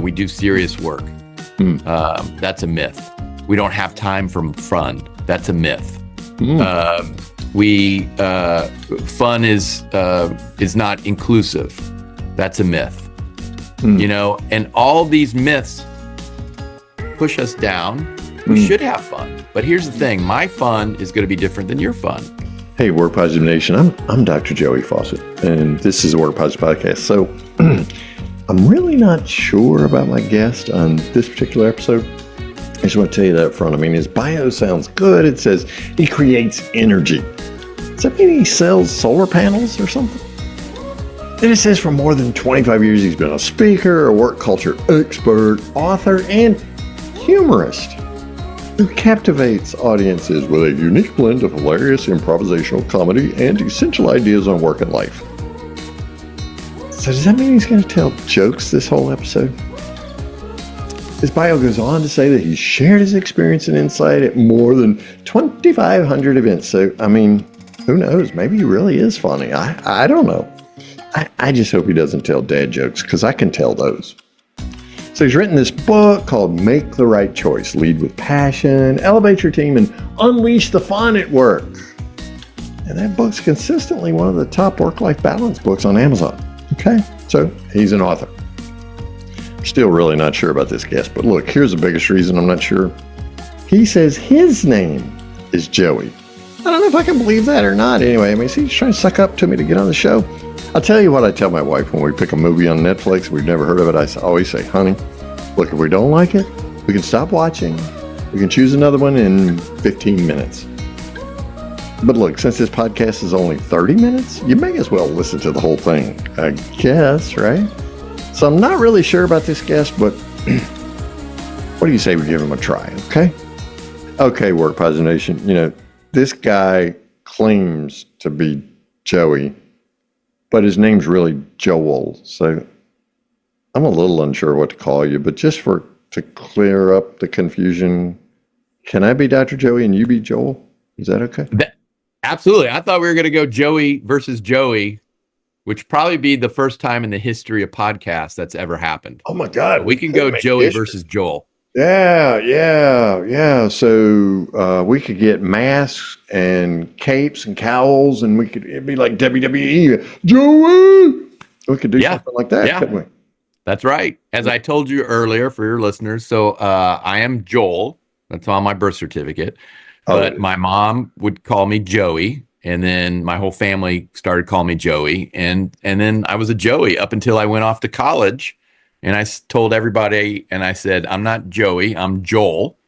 we do serious work. Mm. That's a myth. We don't have time for fun. That's a myth. Mm. Fun is not inclusive. That's a myth. Mm. And all these myths push us down. We should have fun. But here's the thing. My fun is going to be different than your fun. Hey, Work Positive Nation. I'm Dr. Joey Fawcett, and this is the Work Positive Podcast. So I'm really not sure about my guest on this particular episode. I just want to tell you that up front. I mean, his bio sounds good. It says he creates energy. Does that mean he sells solar panels or something? And it says for more than 25 years, he's been a speaker, a work culture expert, author, and humorist who captivates audiences with a unique blend of hilarious improvisational comedy and essential ideas on work and life. So does that mean he's going to tell jokes this whole episode? His bio goes on to say that he's shared his experience and insight at more than 2,500 events. So, I mean, who knows? Maybe he really is funny. I don't know. I just hope he doesn't tell dad jokes, because I can tell those. So he's written this book called Make the Right Choice, Lead with Passion, Elevate Your Team, and Unleash the Fun at Work. And that book's consistently one of the top work-life balance books on Amazon. Okay, so he's an author. Still really not sure about this guest, but look, here's the biggest reason I'm not sure. He says his name is Joey. I don't know if I can believe that or not. Anyway, I mean, he's trying to suck up to me to get on the show. I'll tell you what I tell my wife when we pick a movie on Netflix, we've never heard of it. I always say, honey, look, if we don't like it, we can stop watching. We can choose another one in 15 minutes. But look, since this podcast is only 30 minutes, you may as well listen to the whole thing, I guess, right? So I'm not really sure about this guest, but what do you say we give him a try, okay? Okay, Work Positive Nation, this guy claims to be Joey, but his name's really Joel. So I'm a little unsure what to call you, but just to clear up the confusion, can I be Dr. Joey and you be Joel? Is that okay? Absolutely. I thought we were going to go Joey versus Joey, which probably be the first time in the history of podcasts that's ever happened. Oh my God. But we can go Joey versus Joel. Yeah. So we could get masks and capes and cowls, and it'd be like WWE. Joey! We could do something like that, couldn't we? That's right. As I told you earlier for your listeners, so I am Joel. That's on my birth certificate. But my mom would call me Joey, and then my whole family started calling me Joey, and then I was a Joey up until I went off to college. And I told everybody, and I said, I'm not Joey, I'm Joel.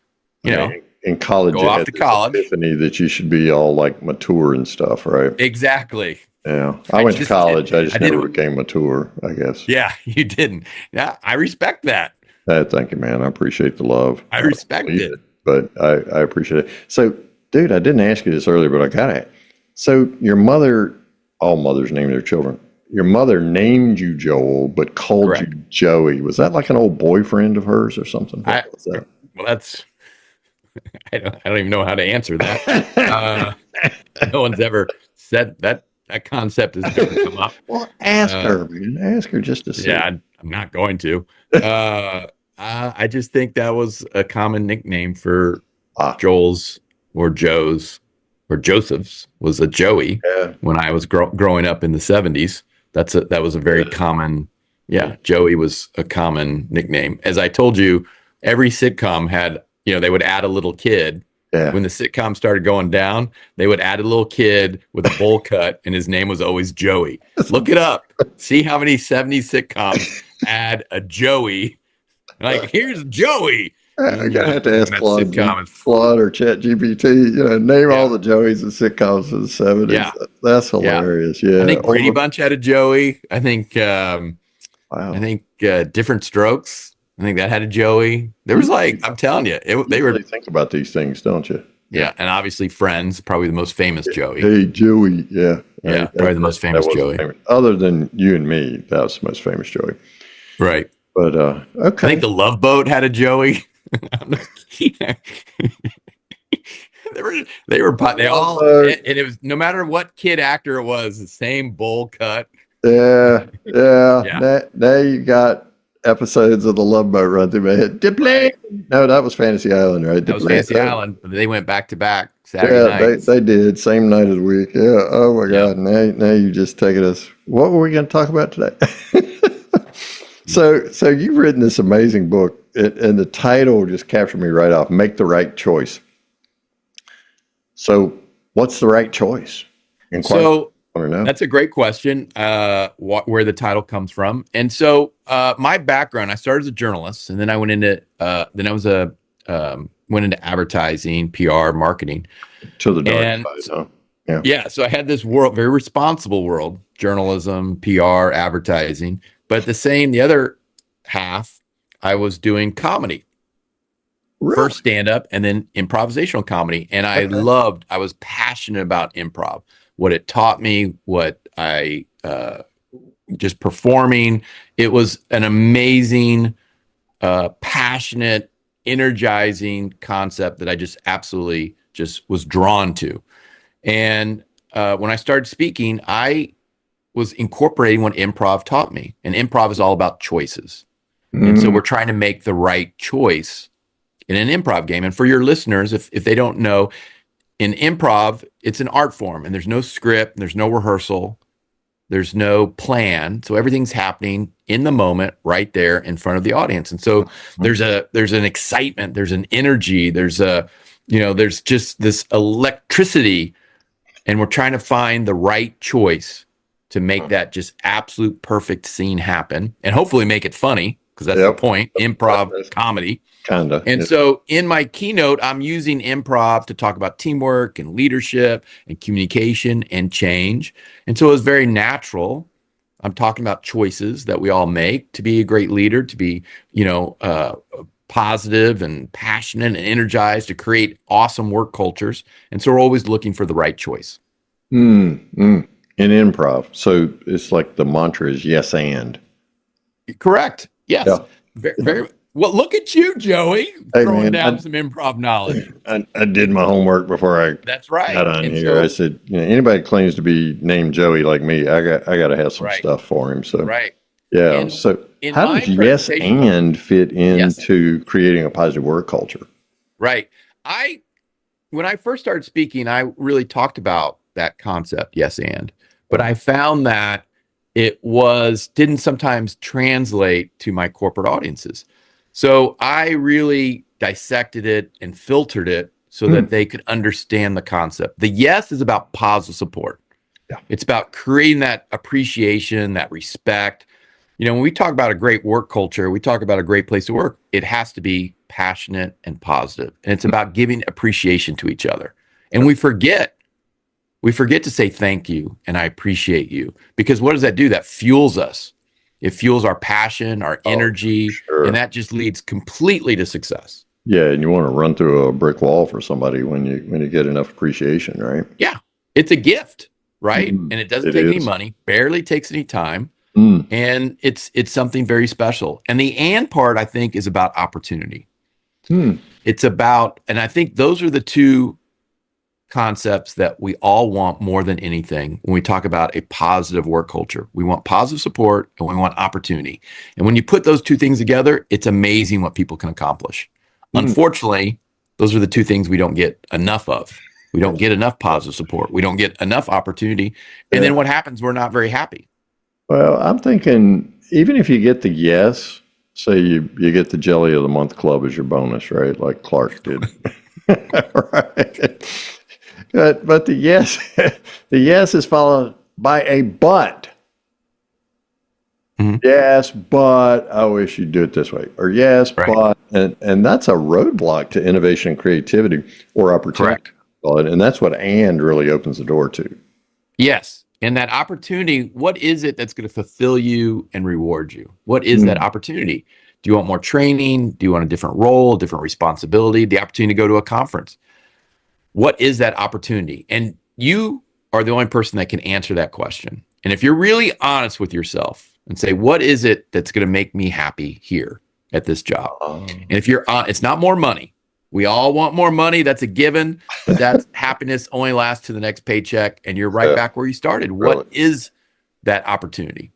In college, go off to college. Epiphany that you should be all like mature and stuff, right? Exactly. Yeah. I went to college. I just never became mature, I guess. Yeah, you didn't. Yeah, I respect that. Thank you, man. I appreciate the love. I respect it. But I appreciate it. So, dude, I didn't ask you this earlier, but I got it. So your mother, all mothers name their children. Your mother named you Joel, but called you Joey. Was that like an old boyfriend of hers or something? What was that? Well, that's, I don't even know how to answer that. No one's ever said that. That concept has never come up. Well, ask her, man. Ask her just to see. Yeah, I'm not going to. I just think that was a common nickname for Joel's or Joe's or Joseph's was a Joey when I was growing up in the 70s. That was a very common, Joey was a common nickname. As I told you, every sitcom had, they would add a little kid. Yeah. When the sitcom started going down, they would add a little kid with a bowl cut, and his name was always Joey. Look it up. See how many 70s sitcoms add a Joey. Like, here's Joey. I'm gonna have to ask Claude or ChatGPT. Name all the Joeys and sitcoms of the 70s. Yeah. That's hilarious. Yeah. I think Brady Bunch had a Joey. I think Different Strokes. I think that had a Joey. There was I'm telling you, they were. Really think about these things, don't you? Yeah, and obviously Friends, probably the most famous Joey. Hey, Joey. Yeah. Yeah, probably the most famous Joey. Other than you and me, that was the most famous Joey. Right. But okay. I think the Love Boat had a Joey. they all, and it was no matter what kid actor it was, the same bowl cut. Yeah. Now you got episodes of the Love Boat run through my head. No, that was Fantasy Island, right? That was Fantasy Island. But they went back to back Saturday Yeah, nights. they did. Same night of the week. Yeah. Oh my God. Now you just taking us. What were we going to talk about today? So you've written this amazing book, and the title just captured me right off. Make the Right Choice. So what's the right choice? That's a great question. Where the title comes from, and so my background, I started as a journalist, and then I went into went into advertising, PR, marketing. To the dark side, huh? Yeah. So I had this world, very responsible world, journalism, PR, advertising, but the other half, I was doing comedy. Really? First stand-up and then improvisational comedy. And I was passionate about improv, what it taught me, what I just performing. It was an amazing, passionate, energizing concept that I just absolutely just was drawn to. And when I started speaking, I was incorporating what improv taught me. And improv is all about choices. And so we're trying to make the right choice in an improv game. And for your listeners, if they don't know, in improv, it's an art form, and there's no script, there's no rehearsal, there's no plan. So everything's happening in the moment right there in front of the audience. And so there's an excitement, there's an energy, there's just this electricity, and we're trying to find the right choice to make that just absolute perfect scene happen and hopefully make it funny, because that's the point. Improv comedy. Kinda. And so in my keynote, I'm using improv to talk about teamwork and leadership and communication and change. And so it was very natural. I'm talking about choices that we all make to be a great leader, to be, positive and passionate and energized, to create awesome work cultures. And so we're always looking for the right choice. In improv. So it's like the mantra is yes and. Correct. Yes. Yeah. Very well. Look at you, Joey, throwing down some improv knowledge. I did my homework before I That's right. got on here. I said, anybody that claims to be named Joey like me, I got to have some stuff for him. So yeah. And so how does yes and fit into creating a positive work culture? Right. When I first started speaking, I really talked about that concept, yes and, but I found that it didn't sometimes translate to my corporate audiences. So I really dissected it and filtered it so that they could understand the concept. The yes is about positive support. Yeah. It's about creating that appreciation, that respect. When we talk about a great work culture, we talk about a great place to work. It has to be passionate and positive. And it's about giving appreciation to each other. And we forget to say thank you and I appreciate you, because what does that do? That fuels us. It fuels our passion, our energy, and that just leads completely to success. Yeah, and you want to run through a brick wall for somebody when you get enough appreciation, right? Yeah, it's a gift, right? And it doesn't take any money, barely takes any time, and it's something very special. And the and part, I think, is about opportunity. It's about, and I think those are the two concepts that we all want more than anything when we talk about a positive work culture. We want positive support and we want opportunity. And when you put those two things together, it's amazing what people can accomplish. Unfortunately, those are the two things we don't get enough of. We don't get enough positive support. We don't get enough opportunity. And then what happens? We're not very happy. Well, I'm thinking, even if you get the yes, say you get the Jelly of the Month Club as your bonus, right? Like Clark did. Right. But the yes is followed by a but. Yes, but I wish you'd do it this way. Or yes, but, and that's a roadblock to innovation and creativity or opportunity. Correct. And that's what and really opens the door to. Yes. And that opportunity, what is it that's going to fulfill you and reward you? What is that opportunity? Do you want more training? Do you want a different role, different responsibility, the opportunity to go to a conference? What is that opportunity? And you are the only person that can answer that question. And if you're really honest with yourself and say, what is it that's going to make me happy here at this job? And if you're it's not more money. We all want more money. That's a given, but that happiness only lasts to the next paycheck. And you're right back where you started. What is that opportunity?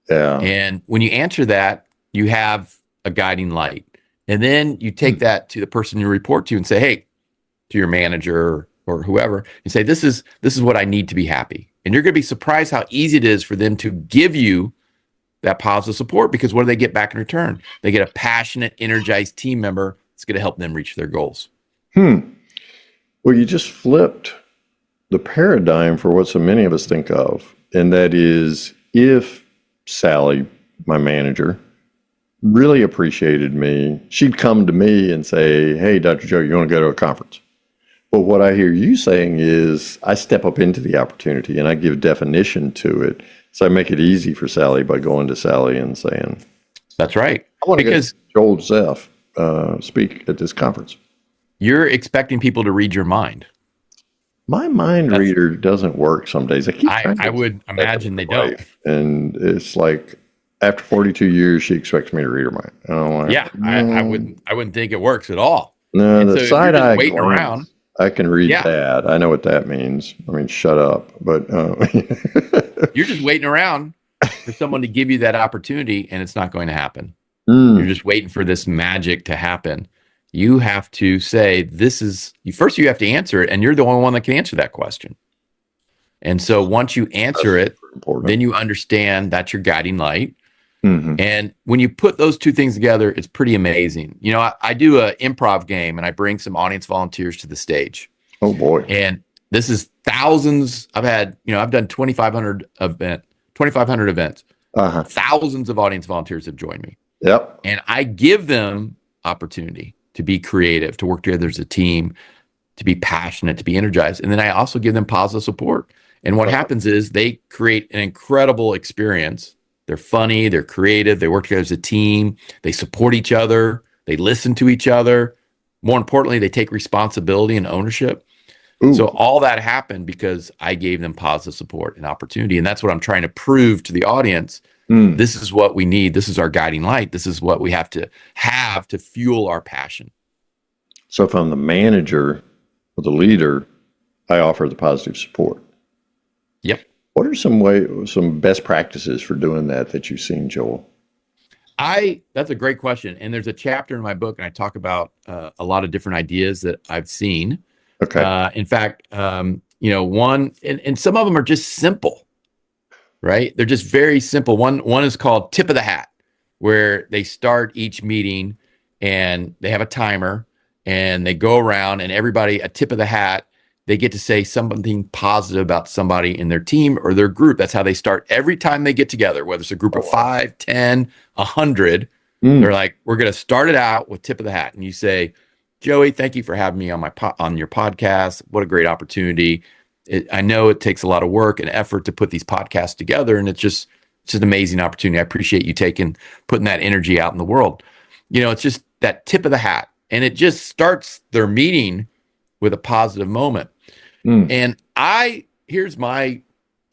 Yeah. And when you answer that, you have a guiding light. And then you take that to the person you report to and say, hey, to your manager or whoever, you say, this is what I need to be happy. And you're going to be surprised how easy it is for them to give you that positive support, because what do they get back in return? They get a passionate, energized team member that's going to help them reach their goals. Well, you just flipped the paradigm for what so many of us think of. And that is, if Sally, my manager, really appreciated me, she'd come to me and say, hey, Dr. Joe, you want to go to a conference? But what I hear you saying is I step up into the opportunity and I give definition to it. So I make it easy for Sally by going to Sally and saying, that's right. I want to get Joel Zeff speak at this conference. You're expecting people to read your mind. My mind reader doesn't work some days. I would imagine they don't. And it's like, after 42 years, she expects me to read her mind. I wouldn't think it works at all. No, and the so side eye waiting around. I can read that. I know what that means. I mean, shut up. But you're just waiting around for someone to give you that opportunity, and it's not going to happen. You're just waiting for this magic to happen. You have to say, first you have to answer it, and you're the only one that can answer that question. And so once you answer it, then you understand that's your guiding light. And when you put those two things together, it's pretty amazing. You know, I do an improv game and I bring some audience volunteers to the stage. Oh boy. And this is thousands. I've done 2,500 events. Thousands of audience volunteers have joined me. Yep. And I give them opportunity to be creative, to work together as a team, to be passionate, to be energized. And then I also give them positive support. And what happens is they create an incredible experience. They're funny, they're creative, they work together as a team, they support each other, they listen to each other. More importantly, they take responsibility and ownership. So all that happened because I gave them positive support and opportunity. And that's what I'm trying to prove to the audience. This is what we need. This is our guiding light. This is what we have to fuel our passion. So if I'm the manager or the leader, I offer the positive support. Yep. What are some best practices for doing that you've seen, Joel? That's a great question. And there's a chapter in my book, and I talk about a lot of different ideas that I've seen. Okay. In fact, one, and some of them are just simple, right? They're just very simple. One is called tip of the hat, where they start each meeting and they have a timer and they go around and everybody, a tip of the hat, they get to say something positive about somebody in their team or their group. That's how they start every time they get together, whether it's a group of 5, 10, 100. They're like, we're going to start it out with tip of the hat. And you say, Joey, thank you for having me on your podcast. What a great opportunity. I know it takes a lot of work and effort to put these podcasts together, and it's just an amazing opportunity. I appreciate you putting that energy out in the world. You know, it's just that tip of the hat, and it just starts their meeting with a positive moment. And here's my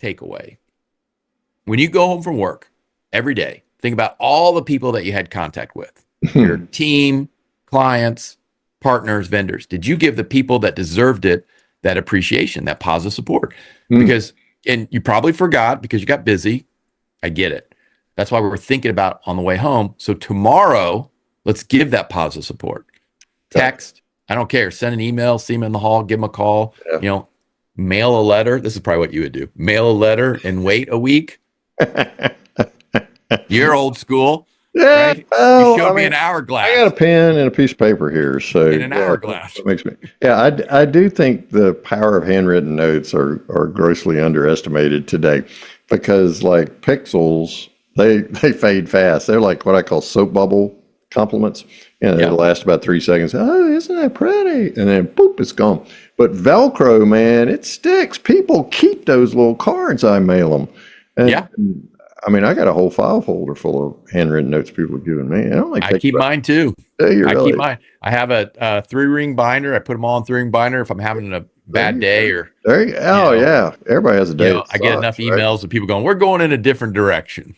takeaway. When you go home from work every day, think about all the people that you had contact with, your team, clients, partners, vendors. Did you give the people that deserved it that appreciation, that positive support? And you probably forgot because you got busy. I get it. That's why we're thinking about on the way home. So tomorrow, let's give that positive support. Text. I don't care. Send an email, see them in the hall, give them a call, mail a letter. This is probably what you would do. Mail a letter and wait a week. You're old school. Yeah, right? You showed me an hourglass. I got a pen and a piece of paper here. So in an hourglass. That makes me. Yeah, I do think the power of handwritten notes are grossly underestimated today, because like pixels, they fade fast. They're like what I call soap bubble compliments. And it'll last about 3 seconds. Oh, isn't that pretty? And then boop, it's gone. But Velcro, man, it sticks. People keep those little cards. I mail them. And, I mean, I got a whole file folder full of handwritten notes people have given me. I keep mine too. Keep mine. I have a 3-ring binder. I put them all in 3-ring binder. If I'm having a bad day or there you, oh yeah, everybody has a day. I get enough emails of people going, "We're going in a different direction."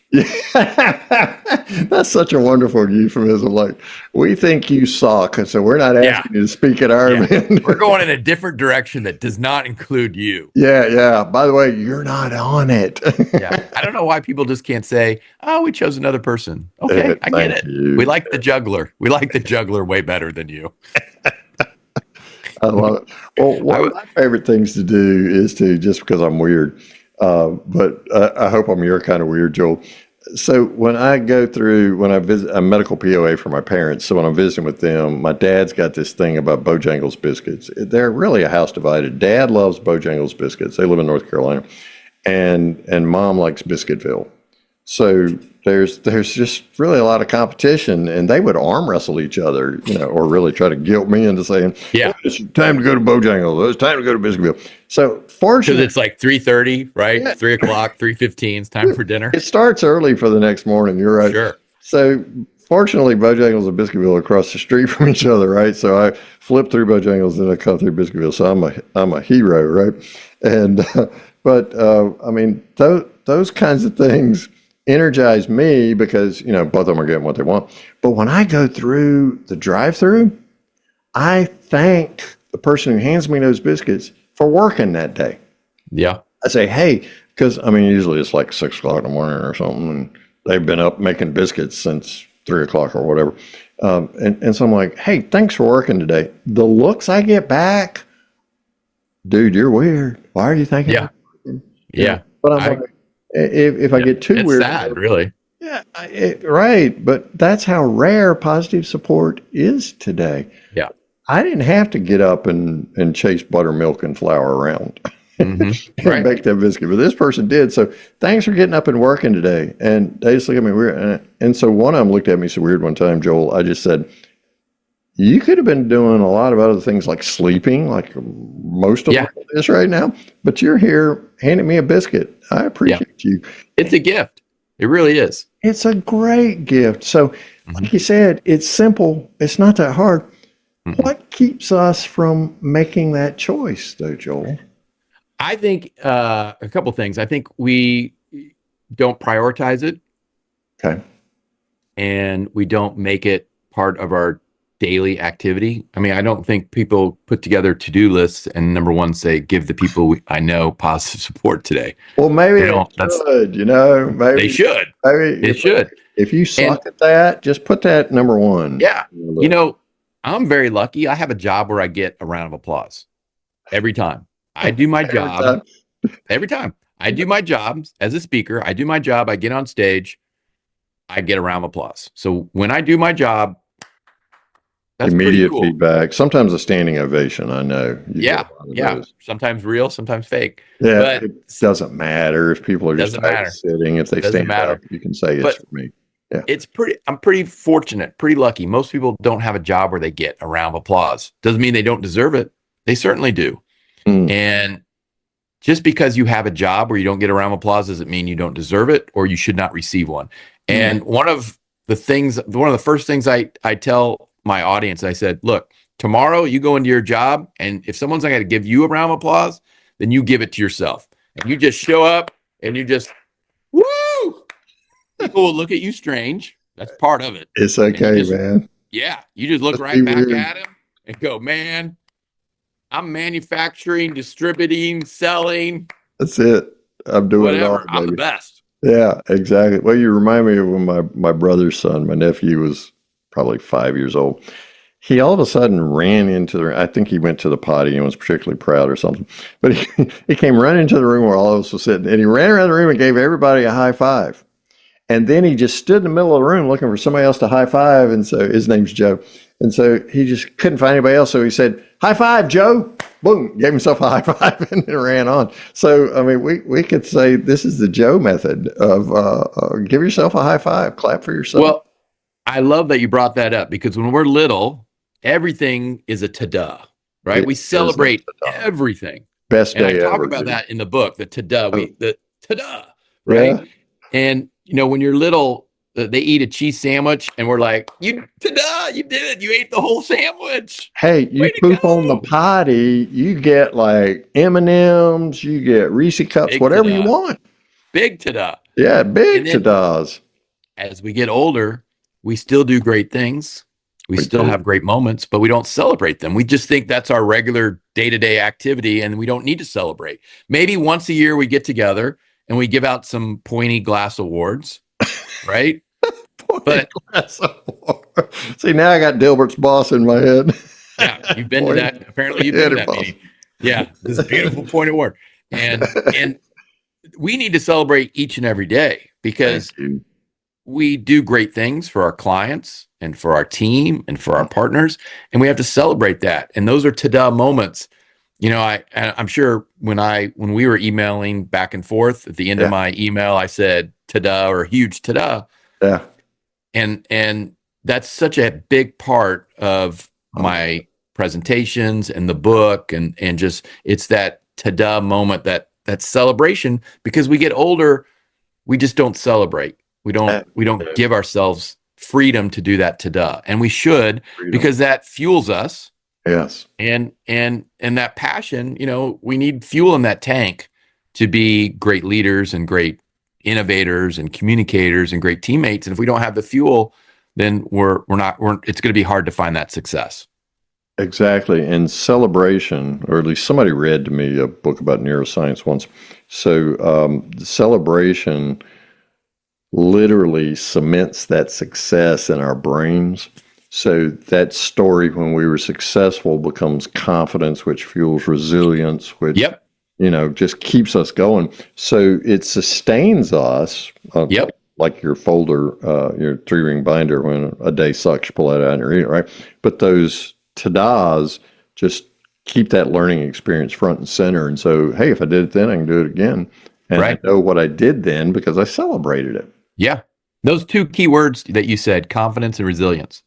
That's such a wonderful euphemism. Like, we think you suck, and so we're not asking you to speak at our event. We're going in a different direction that does not include you. Yeah. By the way, you're not on it. I don't know why people just can't say, "Oh, we chose another person." Okay, I get it. We like the juggler. We like the juggler way better than you. I love it. Well, one of my favorite things to do is to, just because I'm weird, but I hope I'm your kind of weird, Joel. So when I visit a medical POA for my parents, so when I'm visiting with them, my dad's got this thing about Bojangles biscuits. They're really a house divided. Dad loves Bojangles biscuits. They live in North Carolina, and Mom likes Biscuitville. So there's just really a lot of competition, and they would arm wrestle each other, or really try to guilt me into saying, "Yeah, it's time to go to Bojangles. It's time to go to Biscuitville." So fortunately, because it's like 3:30, right? 3:00, 3:15. It's time for dinner. It starts early for the next morning. You're right. Sure. So fortunately, Bojangles and Biscuitville are across the street from each other, right? So I flip through Bojangles and I come through Biscuitville. So I'm a hero, right? And but I mean, those kinds of things energize me because both of them are getting what they want. But when I go through the drive-through, I thank the person who hands me those biscuits for working that day. Yeah. I say, hey, because usually it's like 6 o'clock in the morning or something, and they've been up making biscuits since 3 o'clock or whatever. And so I'm like, hey, thanks for working today. The looks I get back, dude, you're weird. Why are you thinking? Yeah. Yeah. But I'm like, if I get too weird, it's sad, really. Yeah, right. But that's how rare positive support is today. Yeah. I didn't have to get up and chase buttermilk and flour around and bake that biscuit, but this person did. So thanks for getting up and working today. And they just look at me weird. And so one of them looked at me so weird one time, Joel. I just said, you could have been doing a lot of other things like sleeping, like most of us right now, but you're here handing me a biscuit. I appreciate you. It's a gift. It really is. It's a great gift. So like you said, it's simple. It's not that hard. What keeps us from making that choice, though, Joel? I think a couple things. I think we don't prioritize it. Okay. And we don't make it part of our daily activity. I mean, I don't think people put together to-do lists and number one say, give the people I know positive support today. Well, maybe they should, maybe they should. Maybe it should. If you suck at that, just put that number one. Yeah. I'm very lucky. I have a job where I get a round of applause every time. I do my job. Every time. I do my job as a speaker. I do my job. I get on stage. I get a round of applause. So when I do my job, that's immediate cool. feedback. Sometimes a standing ovation. I know. Yeah. Sometimes real, sometimes fake. Yeah, but it doesn't matter if people are just sitting. If they stand up, you can say it's for me. Yeah, I'm pretty fortunate, pretty lucky. Most people don't have a job where they get a round of applause. Doesn't mean they don't deserve it. They certainly do. And just because you have a job where you don't get a round of applause doesn't mean you don't deserve it or you should not receive one. And one of the first things I tell my audience, I said, look, tomorrow you go into your job, and if someone's not going to give you a round of applause, then you give it to yourself. And you just show up and you just, woo! People will look at you strange. That's part of it. It's okay, man. Yeah. You just look right back at him and go, man, I'm manufacturing, distributing, selling. That's it. I'm doing whatever. It all. I'm the best. Yeah, exactly. Well, you remind me of when my brother's son, my nephew, was probably 5 years old. He all of a sudden ran into I think he went to the potty and was particularly proud or something. But he came running into the room where all of us were sitting, and he ran around the room and gave everybody a high five. And then he just stood in the middle of the room looking for somebody else to high five. And so his name's Joe. And so he just couldn't find anybody else. So he said, high five, Joe. Boom, gave himself a high five and then ran on. So, I mean, we could say this is the Joe method of give yourself a high five, clap for yourself. Well, I love that you brought that up because when we're little, everything is a ta-da, right? We celebrate everything. Best day ever. I talk about that in the book, the ta-da, the ta-da, right? Yeah. And, when you're little, they eat a cheese sandwich and we're like, ta-da, you did it. You ate the whole sandwich. Hey, you poop on the potty, you get like M&Ms, you get Reese Cups, Big whatever you ta-da. want. Big ta-da. Yeah, big And then, ta-das. as we get older, we still do great things. We still do. have great moments, but we don't celebrate them. We just think that's our regular day-to-day activity and we don't need to celebrate. Maybe once a year we get together and we give out some pointy glass awards, right? But see, now I got Dilbert's boss in my head. Yeah, you've been to that. Apparently, you've been to that meeting. Yeah, this is a beautiful point award, and we need to celebrate each and every day because we do great things for our clients and for our team and for our partners, and we have to celebrate that. And those are ta-da moments. You know, I'm sure when we were emailing back and forth at the end of my email, I said ta-da or huge ta-da. Yeah. And that's such a big part of my presentations and the book and just it's that ta-da moment, that celebration, because we get older, we just don't celebrate. We don't give ourselves freedom to do that ta-da. And we should, because that fuels us. Yes. And that passion, you know, we need fuel in that tank to be great leaders and great innovators and communicators and great teammates. And if we don't have the fuel, then it's going to be hard to find that success. Exactly. And celebration, or at least somebody read to me a book about neuroscience once. So celebration literally cements that success in our brains. So that story, when we were successful, becomes confidence, which fuels resilience, which you know, just keeps us going. So it sustains us. Like your folder, your 3-ring binder, when a day sucks, you pull that out and you read it, right? But those ta-das just keep that learning experience front and center. And so, hey, if I did it then, I can do it again. And I know what I did then because I celebrated it. Yeah. Those two key words that you said, confidence and resilience.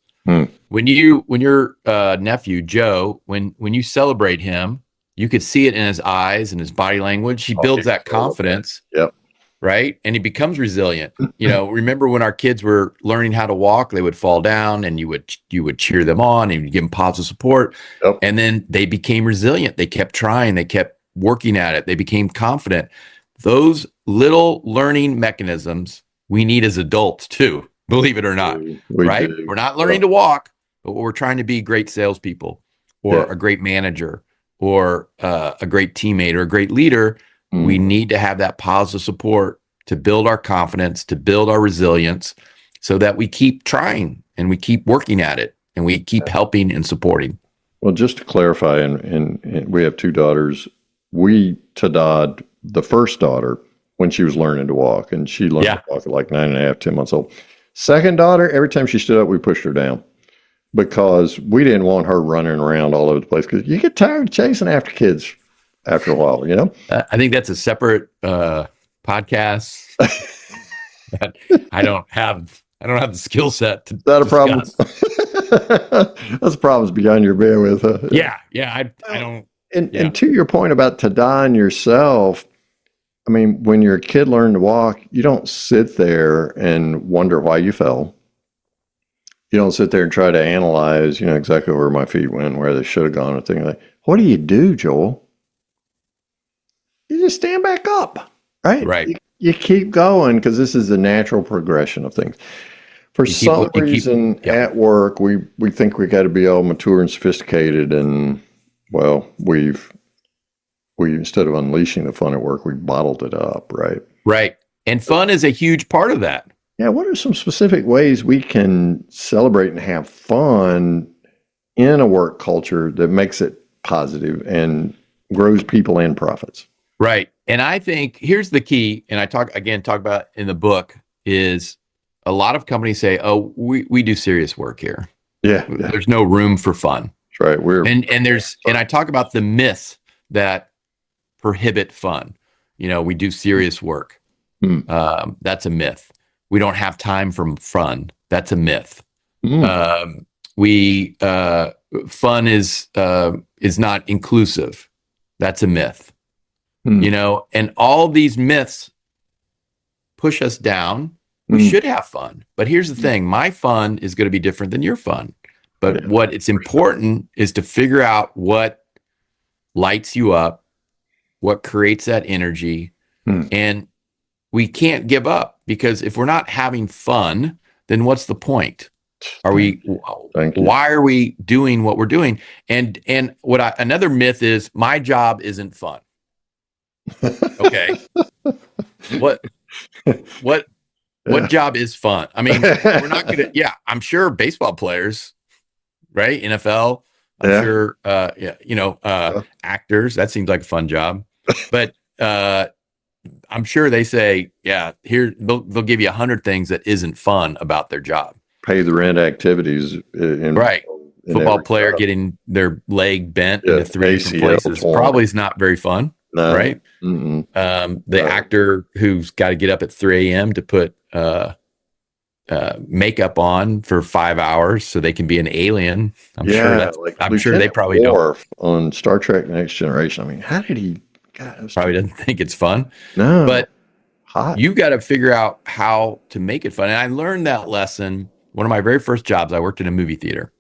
When your nephew, Joe, when you celebrate him, you could see it in his eyes and his body language. He builds that confidence. Yep. Right. And he becomes resilient. You know, remember when our kids were learning how to walk, they would fall down and you would cheer them on and you give them positive support. Yep. And then they became resilient. They kept trying. They kept working at it. They became confident. Those little learning mechanisms we need as adults too, believe it or not. Right. We're not learning to walk, but we're trying to be great salespeople or a great manager or a great teammate or a great leader. We need to have that positive support to build our confidence, to build our resilience, so that we keep trying and we keep working at it and we keep helping and supporting. Well, just to clarify, and we have 2 daughters. We ta-da'd the first daughter when she was learning to walk, and she learned to walk at like 9.5, 10 months old. Second daughter, every time she stood up, we pushed her down because we didn't want her running around all over the place because you get tired of chasing after kids after a while, you know? I think that's a separate podcast. I don't have the skill set to. Is that a problem? That's problems beyond your bandwidth. I don't. And to your point about ta-daing yourself, I mean, when you're a kid learning to walk, you don't sit there and wonder why you fell. You don't sit there and try to analyze, you know, exactly where my feet went, where they should have gone, or things like that. What do you do, Joel? You just stand back up, right? Right. You keep going because this is the natural progression of things. For some reason, at work, we think we got to be all mature and sophisticated, and well, we instead of unleashing the fun at work, we bottled it up, right? Right. And fun is a huge part of that. Yeah. What are some specific ways we can celebrate and have fun in a work culture that makes it positive and grows people and profits? Right. And I think here's the key, and I talk about in the book, is a lot of companies say, oh, we do serious work here. Yeah. There's no room for fun. That's right. And I talk about the myths that prohibit fun. You know, we do serious work. That's a myth. We don't have time for fun. That's a myth. Fun is not inclusive. That's a myth. You know, and all these myths push us down We should have fun. But here's the thing. My fun is going to be different than your fun. But what it's important is to figure out what lights you up, what creates that energy. And we can't give up, because if we're not having fun, then what's the point? Why are we doing what we're doing? And another myth is my job isn't fun. Okay. What job is fun? I mean, we're not going to, I'm sure baseball players, right? NFL, I'm sure, actors, that seems like a fun job, but, I'm sure they say, here, they'll give you 100 things that isn't fun about their job. Pay the rent activities. Right. Football player getting their leg bent into 3 different places probably is not very fun. No. Right. The actor who's got to get up at 3 a.m. to put makeup on for 5 hours so they can be an alien. I'm sure they probably don't. On Star Trek Next Generation. I mean, how did he? God, probably doesn't think it's fun. No, but you got to figure out how to make it fun. And I learned that lesson. One of my very first jobs, I worked in a movie theater.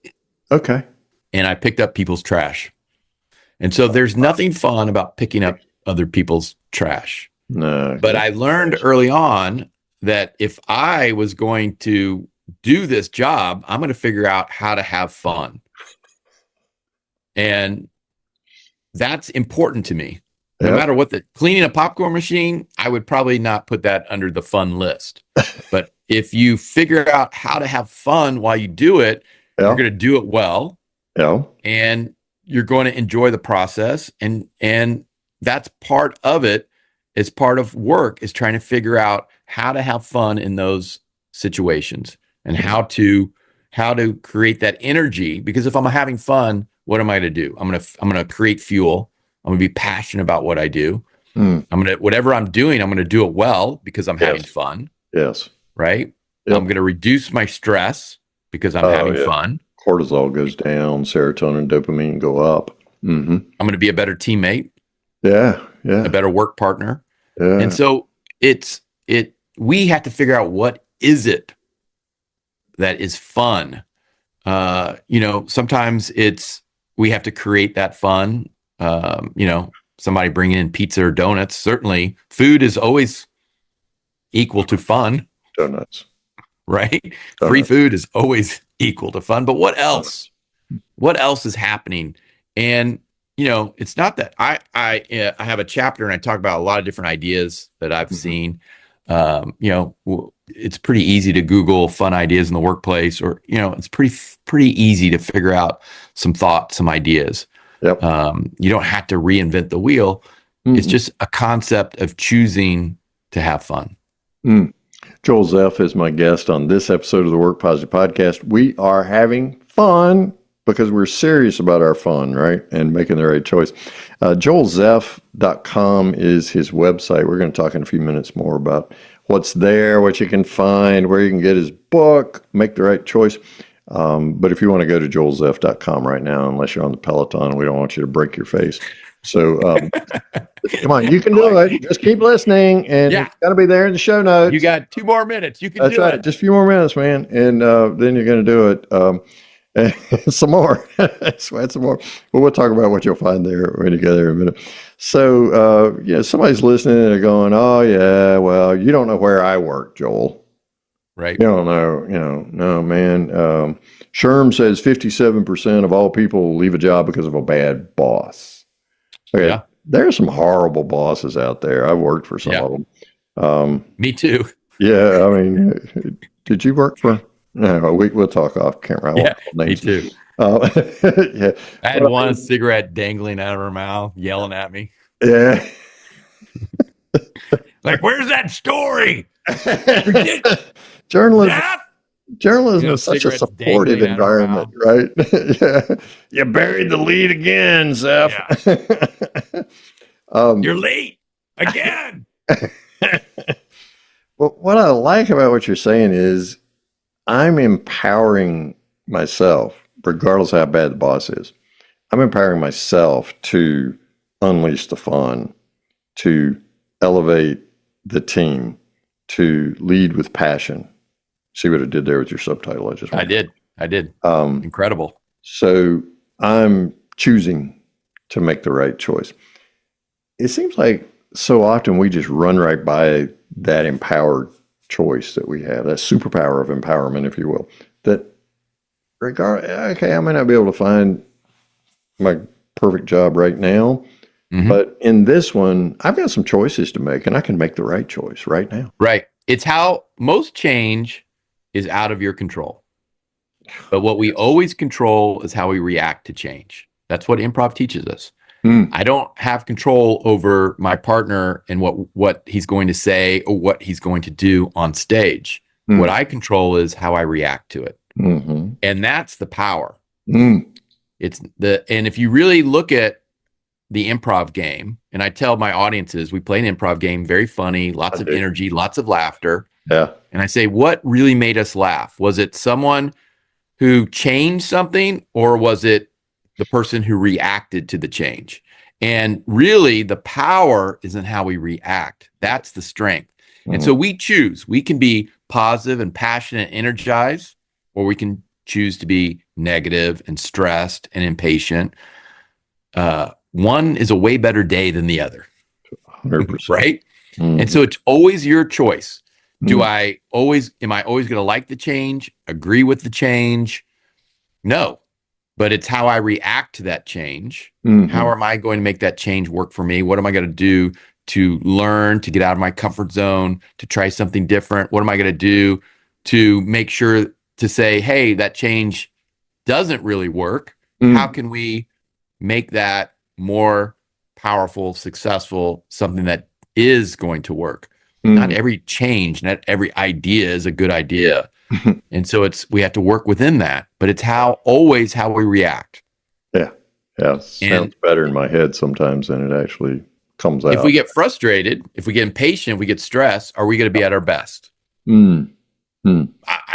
Okay. And I picked up people's trash. And so there's nothing fun about picking up other people's trash. No. But I learned early on that if I was going to do this job, I'm going to figure out how to have fun. And that's important to me. No matter what, cleaning a popcorn machine, I would probably not put that under the fun list. But if you figure out how to have fun while you do it, you're going to do it well. And you're going to enjoy the process. And that's part of it. It's part of work, is trying to figure out how to have fun in those situations and how to create that energy. Because if I'm having fun, what am I going to do? I'm going to create fuel. I'm going to be passionate about what I do. Whatever I'm doing, I'm going to do it well because I'm having fun. Yes. Right. I'm going to reduce my stress because I'm having fun. Cortisol goes down, serotonin, dopamine go up. I'm going to be a better teammate. Yeah. A better work partner. Yeah. And so we have to figure out what is it that is fun. Sometimes we have to create that fun. Somebody bringing in pizza or donuts. Certainly food is always equal to fun. Donuts. Right? Donuts. Free food is always equal to fun. But what else? What else is happening? And, it's not that I have a chapter and I talk about a lot of different ideas that I've seen. It's pretty easy to Google fun ideas in the workplace, or, it's pretty easy to figure out some thoughts, some ideas. Yep. You don't have to reinvent the wheel. It's just a concept of choosing to have fun. Joel Zeff is my guest on this episode of the Work Positive Podcast. We are having fun because we're serious about our fun, right? And making the right choice. JoelZeff.com is his website. We're going to talk in a few minutes more about what's there, what you can find, where you can get his book, make the right choice. But if you want to go to joelzeff.com right now, unless you're on the Peloton, we don't want you to break your face. So come on, you can do it. Just keep listening, and it's got to be there in the show notes. You got 2 more minutes. You can That's do right. it. Just a few more minutes, man. And then you're going to do it. And some more. Sweat some more. But we'll talk about what you'll find there when you go there in a minute. So, somebody's listening and they're going, oh, yeah, well, you don't know where I work, Joel. Right. You don't know, no, man. Sherm says 57% of all people leave a job because of a bad boss. Okay. Yeah. There's some horrible bosses out there. I've worked for some of them. Me too. Yeah. I mean, did you work for? No, we'll talk off camera. Yeah, me too. Yeah. I had one cigarette dangling out of her mouth, yelling at me. Yeah. Like, where's that story? Journalism is such a supportive environment, right? Yeah. You buried the lead again, Zeff. Yeah. You're late again. Well, what I like about what you're saying is I'm empowering myself, regardless of how bad the boss is. I'm empowering myself to unleash the fun, to elevate the team, to lead with passion. See what I did there with your subtitle? I did. Incredible. So I'm choosing to make the right choice. It seems like so often we just run right by that empowered choice that we have, that superpower of empowerment, if you will, that okay, I may not be able to find my perfect job right now, but in this one, I've got some choices to make and I can make the right choice right now. Right. It's how most change is out of your control. But what we always control is how we react to change. That's what improv teaches us. I don't have control over my partner and what he's going to say or what he's going to do on stage. What I control is how I react to it. And that's the power. And if you really look at the improv game, and I tell my audiences, we play an improv game, very funny, lots of energy, lots of laughter. Yeah. And I say, what really made us laugh? Was it someone who changed something, or was it the person who reacted to the change? And really, the power isn't how we react. That's the strength. And so we choose. We can be positive and passionate, energized, or we can choose to be negative and stressed and impatient. One is a way better day than the other. 100%. Right? And so it's always your choice. Am I always going to like the change, agree with the change? No, but it's how I react to that change. How am I going to make that change work for me? What am I going to do to learn, to get out of my comfort zone, to try something different? What am I going to do to make sure to say, hey, that change doesn't really work? How can we make that more powerful, successful, something that is going to work? Not every change, not every idea is a good idea. And so we have to work within that, but it's always how we react. Yeah. Sounds better in my head sometimes than it actually comes out. If we get frustrated, if we get impatient, if we get stressed, are we going to be at our best? I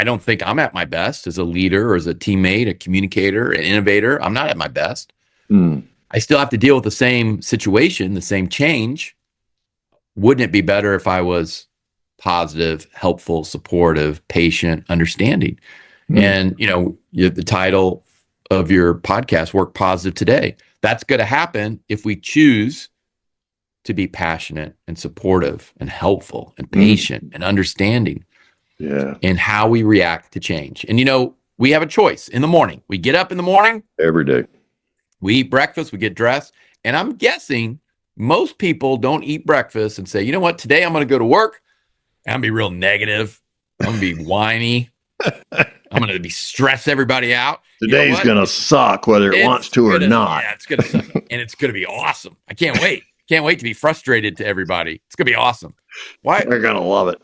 don't think I'm at my best as a leader or as a teammate, a communicator, an innovator. I'm not at my best. I still have to deal with the same situation, the same change. Wouldn't it be better if I was positive, helpful, supportive, patient, understanding? And, the title of your podcast, Work Positive Today, that's going to happen if we choose to be passionate and supportive and helpful and patient and understanding in how we react to change. And, we have a choice in the morning. We get up in the morning. Every day. We eat breakfast, we get dressed. And I'm guessing most people don't eat breakfast and say, you know what, today I'm going to go to work and I'm going to be real negative. I'm going to be whiny. I'm going to be stress everybody out. Today's going to suck whether it wants to or not. Yeah, it's going to suck. And it's going to be awesome. I can't wait. Can't wait to be frustrated to everybody. It's going to be awesome. Why? They're going to love it.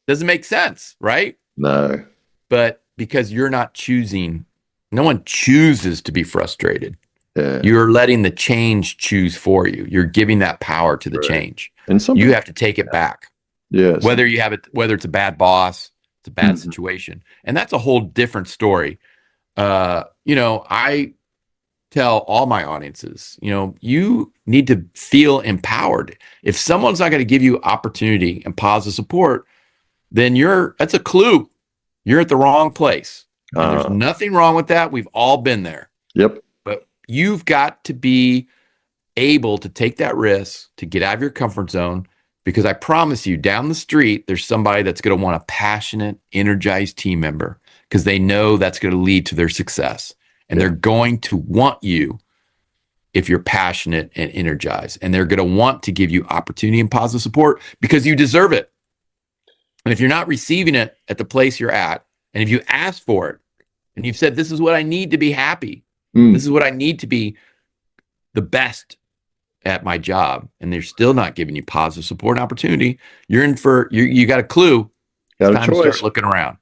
Doesn't make sense, right? No. But because you're not choosing, no one chooses to be frustrated. Yeah. You're letting the change choose for you. You're giving that power to the change. And you have to take it back. Yes. Whether it's a bad boss, it's a bad situation. And that's a whole different story. I tell all my audiences, you need to feel empowered. If someone's not going to give you opportunity and positive support, then that's a clue. You're at the wrong place. And there's nothing wrong with that. We've all been there. Yep. But you've got to be able to take that risk, to get out of your comfort zone, because I promise you, down the street, there's somebody that's going to want a passionate, energized team member because they know that's going to lead to their success. And they're going to want you if you're passionate and energized. And they're going to want to give you opportunity and positive support because you deserve it. And if you're not receiving it at the place you're at, and if you ask for it, and you've said, this is what I need to be happy, this is what I need to be the best at my job, and they're still not giving you positive support and opportunity, you're in for, you got a clue. Got it's time to start looking around.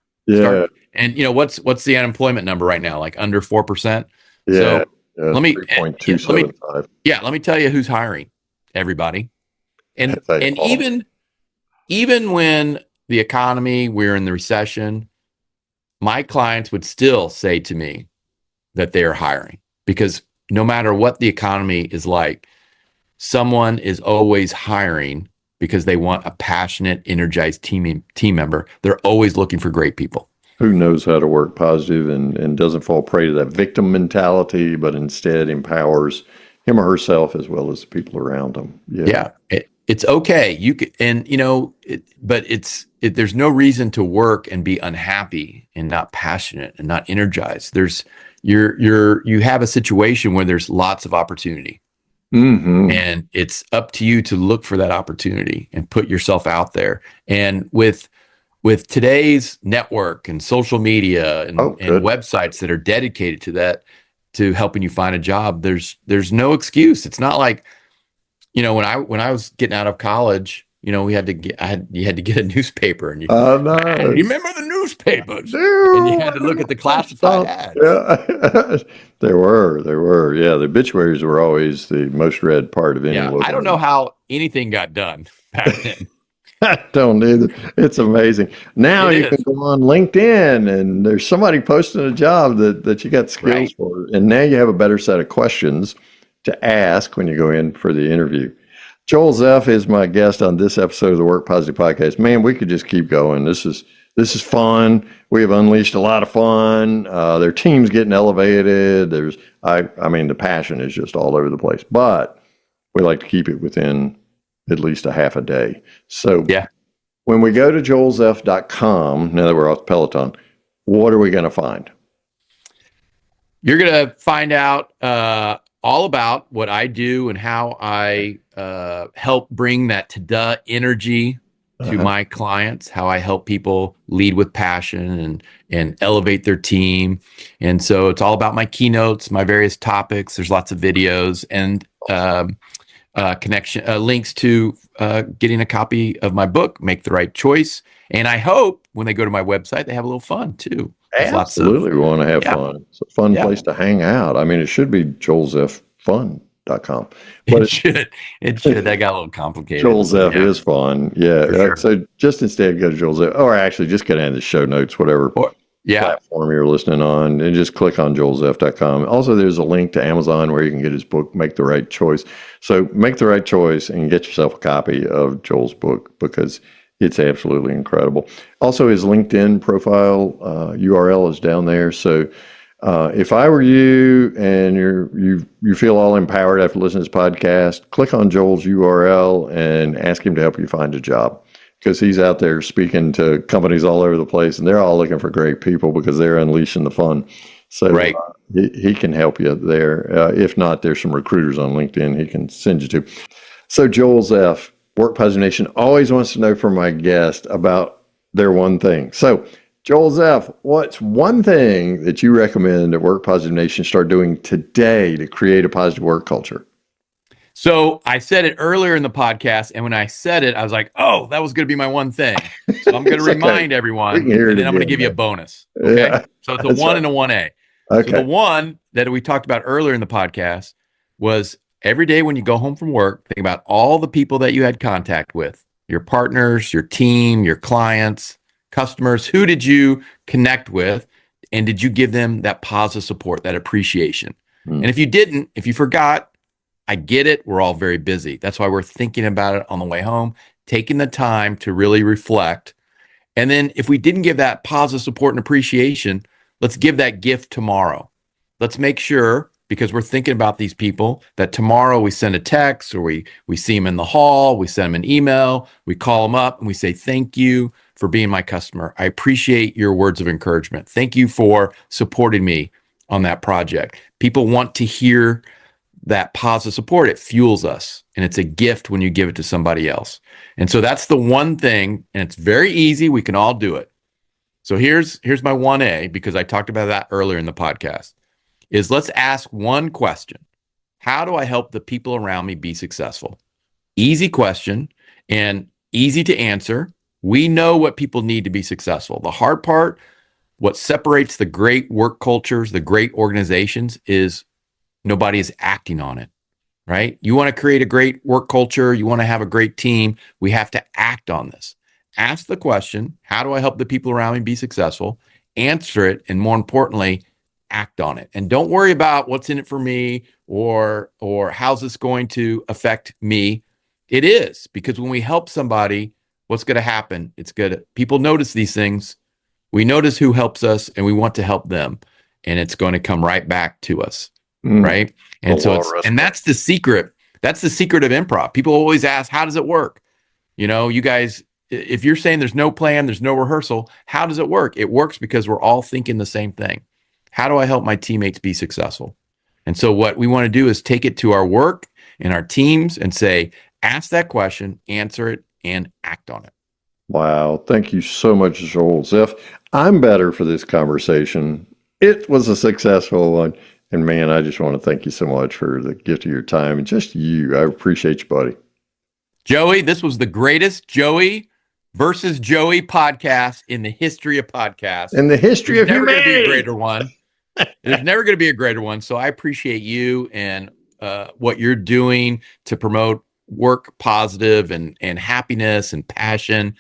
And what's the unemployment number right now? Like under 4%. Yeah. So let me tell you who's hiring. Everybody. And even when the economy, we're in the recession, my clients would still say to me that they are hiring, because no matter what the economy is like, someone is always hiring because they want a passionate, energized team member. They're always looking for great people. Who knows how to work positive and doesn't fall prey to that victim mentality, but instead empowers him or herself as well as the people around them. Yeah. It's okay. You could, and but there's no reason to work and be unhappy and not passionate and not energized. You have a situation where there's lots of opportunity. Mm-hmm. And it's up to you to look for that opportunity and put yourself out there. And with today's network and social media and websites that are dedicated to that, to helping you find a job, there's no excuse. It's not like, when I was getting out of college, you had to get a newspaper, and you remember the newspapers, and you had to look at the classified ads. Yeah. There were. Yeah, the obituaries were always the most read part of any. Yeah, I don't know how anything got done back then. I don't either. It's amazing. Now you can go on LinkedIn and there's somebody posting a job that you got skills for. And now you have a better set of questions to ask when you go in for the interview. Joel Zeff is my guest on this episode of the Work Positive Podcast. Man, we could just keep going. This is fun. We have unleashed a lot of fun. Their team's getting elevated. The passion is just all over the place. But we like to keep it within at least a half a day. So when we go to joelzeff.com, now that we're off Peloton, what are we going to find? You're going to find out all about what I do and how I help bring that tada energy to my clients, how I help people lead with passion and elevate their team. And so it's all about my keynotes, my various topics. There's lots of videos and links to getting a copy of my book, Make the Right Choice. And I hope when they go to my website, they have a little fun too. Absolutely. We want to have fun. It's a fun place to hang out. I mean, it should be joelzeffun.com. But it should. That got a little complicated. Joel Zeff is fun. Yeah. Sure. So just instead go to Joel Zeff, or actually just get in the show notes, whatever platform you're listening on, and just click on joelzeff.com. Also, there's a link to Amazon where you can get his book, Make the Right Choice. So make the right choice and get yourself a copy of Joel's book because it's absolutely incredible. Also, his LinkedIn profile URL is down there. So if I were you and you feel all empowered after listening to this podcast, click on Joel's URL and ask him to help you find a job, because he's out there speaking to companies all over the place, and they're all looking for great people because they're unleashing the fun. So he can help you there. If not, there's some recruiters on LinkedIn he can send you to. So Joel Zeff, Work Positive Nation, always wants to know from my guest about their one thing. So Joel Zeff, what's one thing that you recommend that Work Positive Nation start doing today to create a positive work culture? So I said it earlier in the podcast, and when I said it, I was like, oh, that was going to be my one thing. So I'm going to remind everyone, and then I'm going to give you a bonus. Okay. Yeah, so it's a 1 and a 1A. Okay. So the one that we talked about earlier in the podcast was every day when you go home from work, think about all the people that you had contact with, your partners, your team, your clients, customers. Who did you connect with? And did you give them that positive support, that appreciation? And if you didn't, if you forgot, I get it. We're all very busy. That's why we're thinking about it on the way home, taking the time to really reflect. And then if we didn't give that positive support and appreciation, let's give that gift tomorrow. Let's make sure, because we're thinking about these people, that tomorrow we send a text, or we see them in the hall, we send them an email, we call them up and we say, thank you for being my customer. I appreciate your words of encouragement. Thank you for supporting me on that project. People want to hear that positive support. It fuels us, and it's a gift when you give it to somebody else. And so that's the one thing, and it's very easy. We can all do it. So here's my 1A, because I talked about that earlier in the podcast, is let's ask one question. How do I help the people around me be successful? Easy question and easy to answer. We know what people need to be successful. The hard part, what separates the great work cultures, the great organizations, is nobody is acting on it, right? You want to create a great work culture. You want to have a great team. We have to act on this. Ask the question, how do I help the people around me be successful? Answer it, and more importantly, act on it. And don't worry about what's in it for me or how's this going to affect me. It is, because when we help somebody, what's going to happen? It's good. People notice these things. We notice who helps us, and we want to help them, and it's going to come right back to us, right? And so and that's the secret. That's the secret of improv. People always ask, how does it work? You know, you guys, if you're saying there's no plan, there's no rehearsal, how does it work? It works because we're all thinking the same thing. How do I help my teammates be successful? And so what we want to do is take it to our work and our teams and say, ask that question, answer it, and act on it. Wow. Thank you so much, Joel. Zeph, I'm better for this conversation. It was a successful one. And man, I just want to thank you so much for the gift of your time and just you. I appreciate you, buddy. Joey, this was the greatest Joey versus Joey podcast in the history of podcasts. In the history of humanity. There's never going to be a greater one. There's never going to be a greater one. So I appreciate you and what you're doing to promote work positive and happiness and passion.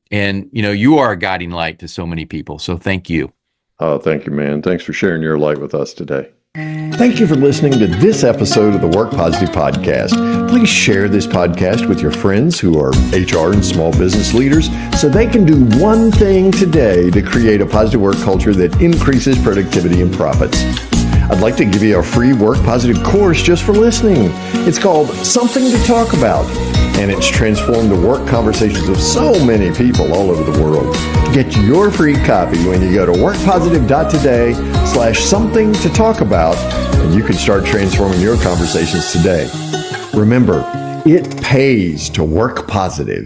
And, you know, you are a guiding light to so many people. So thank you. Oh, thank you, man. Thanks for sharing your light with us today. Thank you for listening to this episode of the Work Positive Podcast. Please share this podcast with your friends who are HR and small business leaders so they can do one thing today to create a positive work culture that increases productivity and profits. I'd like to give you a free Work Positive course just for listening. It's called Something to Talk About, and it's transformed the work conversations of so many people all over the world. Get your free copy when you go to workpositive.today/something to talk about, and you can start transforming your conversations today. Remember, it pays to work positive.